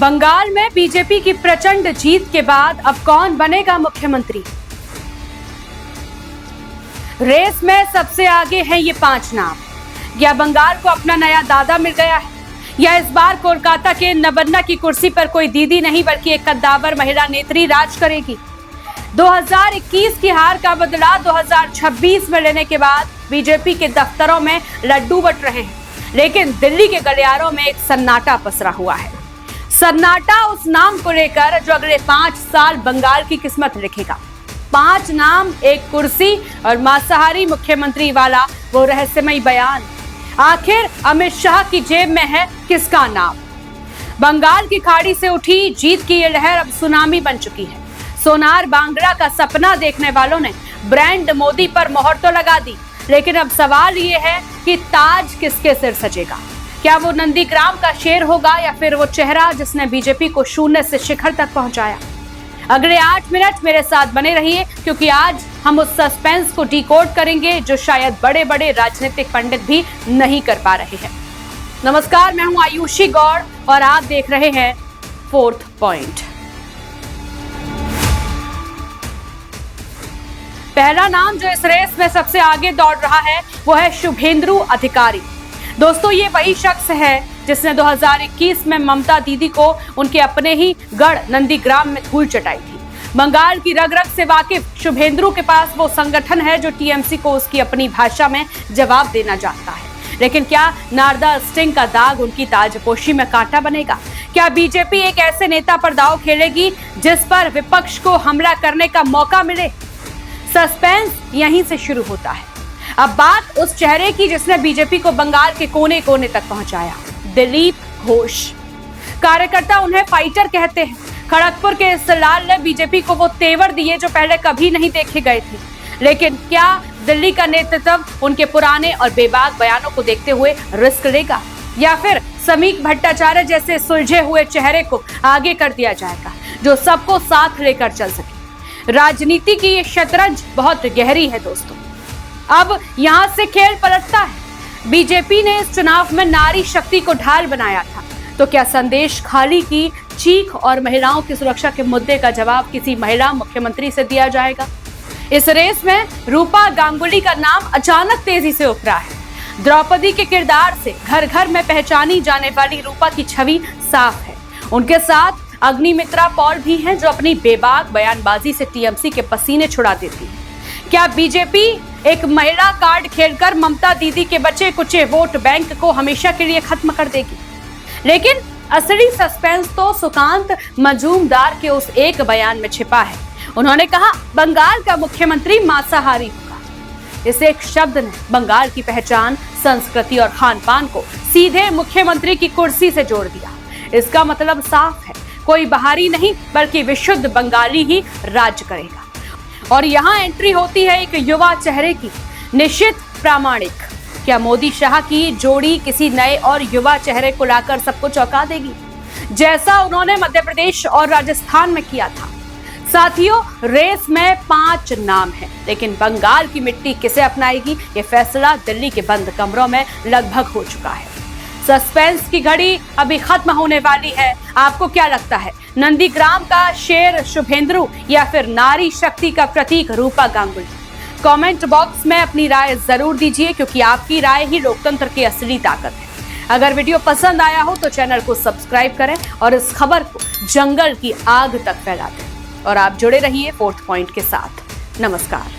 बंगाल में बीजेपी की प्रचंड जीत के बाद अब कौन बनेगा मुख्यमंत्री? रेस में सबसे आगे हैं ये 5 नाम। क्या बंगाल को अपना नया दादा मिल गया है, या इस बार कोलकाता के नबन्ना की कुर्सी पर कोई दीदी नहीं बल्कि एक कद्दावर महिला नेत्री राज करेगी? 2021 की हार का बदला 2026 में लेने के बाद बीजेपी के दफ्तरों में लड्डू बंट रहे हैं, लेकिन दिल्ली के गलियारों में एक सन्नाटा पसरा हुआ है। सन्नाटा उस नाम को लेकर जो अगले 5 साल बंगाल की किस्मत लिखेगा। 5 नाम, एक कुर्सी और मांसाहारी मुख्यमंत्री वाला वो रहस्यमयी बयान। आखिर अमित शाह की जेब में है किसका नाम? बंगाल की खाड़ी से उठी जीत की ये लहर अब सुनामी बन चुकी है। सोनार बांग्ला का सपना देखने वालों ने ब्रांड मोदी पर मोहर तो लगा दी, लेकिन अब सवाल ये है कि ताज किसके सिर सजेगा? क्या वो नंदीग्राम का शेर होगा, या फिर वो चेहरा जिसने बीजेपी को शून्य से शिखर तक पहुंचाया? अगले 8 मिनट मेरे साथ बने रहिए, क्योंकि आज हम उस सस्पेंस को डिकोड करेंगे जो शायद बड़े बड़े राजनीतिक पंडित भी नहीं कर पा रहे हैं। नमस्कार, मैं हूं आयुषी गौड़ और आप देख रहे हैं फोर्थ पॉइंट। पहला नाम जो इस रेस में सबसे आगे दौड़ रहा है वो है शुभेंदु अधिकारी। दोस्तों, ये वही शख्स है जिसने 2021 में ममता दीदी को उनके अपने ही गढ़ नंदीग्राम में धूल चटाई थी। बंगाल की रग रग से वाकिफ शुभेंदु के पास वो संगठन है जो टीएमसी को उसकी अपनी भाषा में जवाब देना चाहता है। लेकिन क्या नारदा स्टिंग का दाग उनकी ताजपोशी में कांटा बनेगा? क्या बीजेपी एक ऐसे नेता पर दांव खेलेगी जिस पर विपक्ष को हमला करने का मौका मिले? सस्पेंस यहीं से शुरू होता है। अब बात उस चेहरे की जिसने बीजेपी को बंगाल के कोने कोने तक पहुंचाया, दिलीप घोष। कार्यकर्ता उन्हें फाइटर कहते हैं। खड़गपुर के इस लाल ने बीजेपी को वो तेवर दिए जो पहले कभी नहीं देखे गए थे। लेकिन क्या दिल्ली का नेतृत्व उनके पुराने और बेबाक बयानों को देखते हुए रिस्क लेगा, या फिर समीक भट्टाचार्य जैसे सुलझे हुए चेहरे को आगे कर दिया जाएगा जो सबको साथ लेकर चल सके? राजनीति की ये शतरंज बहुत गहरी है दोस्तों। अब यहां से खेल पलटता है। बीजेपी ने इस चुनाव में नारी शक्ति को ढाल बनाया था, तो क्या संदेश खाली की चीख और महिलाओं की सुरक्षा के मुद्दे का जवाब किसी महिला मुख्यमंत्री से दिया जाएगा? इस रेस में रूपा गांगुली का नाम अचानक तेजी से उभरा है। द्रौपदी के किरदार से घर घर में पहचानी जाने वाली रूपा की छवि साफ है। उनके साथ अग्निमित्रा पॉल भी हैं जो अपनी बेबाक बयानबाजी से टीएमसी के पसीने छुड़ा देती है। क्या बीजेपी एक महिला कार्ड खेलकर ममता दीदी के बचे कुचे वोट बैंक को हमेशा के लिए खत्म कर देगी? लेकिन असली सस्पेंस तो सुकांत मजूमदार के उस एक बयान में छिपा है। उन्होंने कहा, बंगाल का मुख्यमंत्री मांसाहारी होगा। इस एक शब्द ने बंगाल की पहचान, संस्कृति और खान पान को सीधे मुख्यमंत्री की कुर्सी से जोड़ दिया। इसका मतलब साफ है, कोई बाहरी नहीं बल्कि विशुद्ध बंगाली ही राज करेगा। और यहाँ एंट्री होती है एक युवा चेहरे की, निश्चित प्रामाणिक। क्या मोदी शाह की जोड़ी किसी नए और युवा चेहरे को लाकर सबको चौंका देगी, जैसा उन्होंने मध्य प्रदेश और राजस्थान में किया था? साथियों, रेस में 5 नाम हैं, लेकिन बंगाल की मिट्टी किसे अपनाएगी ये फैसला दिल्ली के बंद कमरों में लगभग हो चुका है। सस्पेंस की घड़ी अभी खत्म होने वाली है। आपको क्या लगता है, नंदीग्राम का शेर शुभेंदु या फिर नारी शक्ति का प्रतीक रूपा गांगुली? कमेंट बॉक्स में अपनी राय जरूर दीजिए, क्योंकि आपकी राय ही लोकतंत्र की असली ताकत है। अगर वीडियो पसंद आया हो तो चैनल को सब्सक्राइब करें और इस खबर को जंगल की आग तक फैला दें। और आप जुड़े रहिए फोर्थ पॉइंट के साथ। नमस्कार।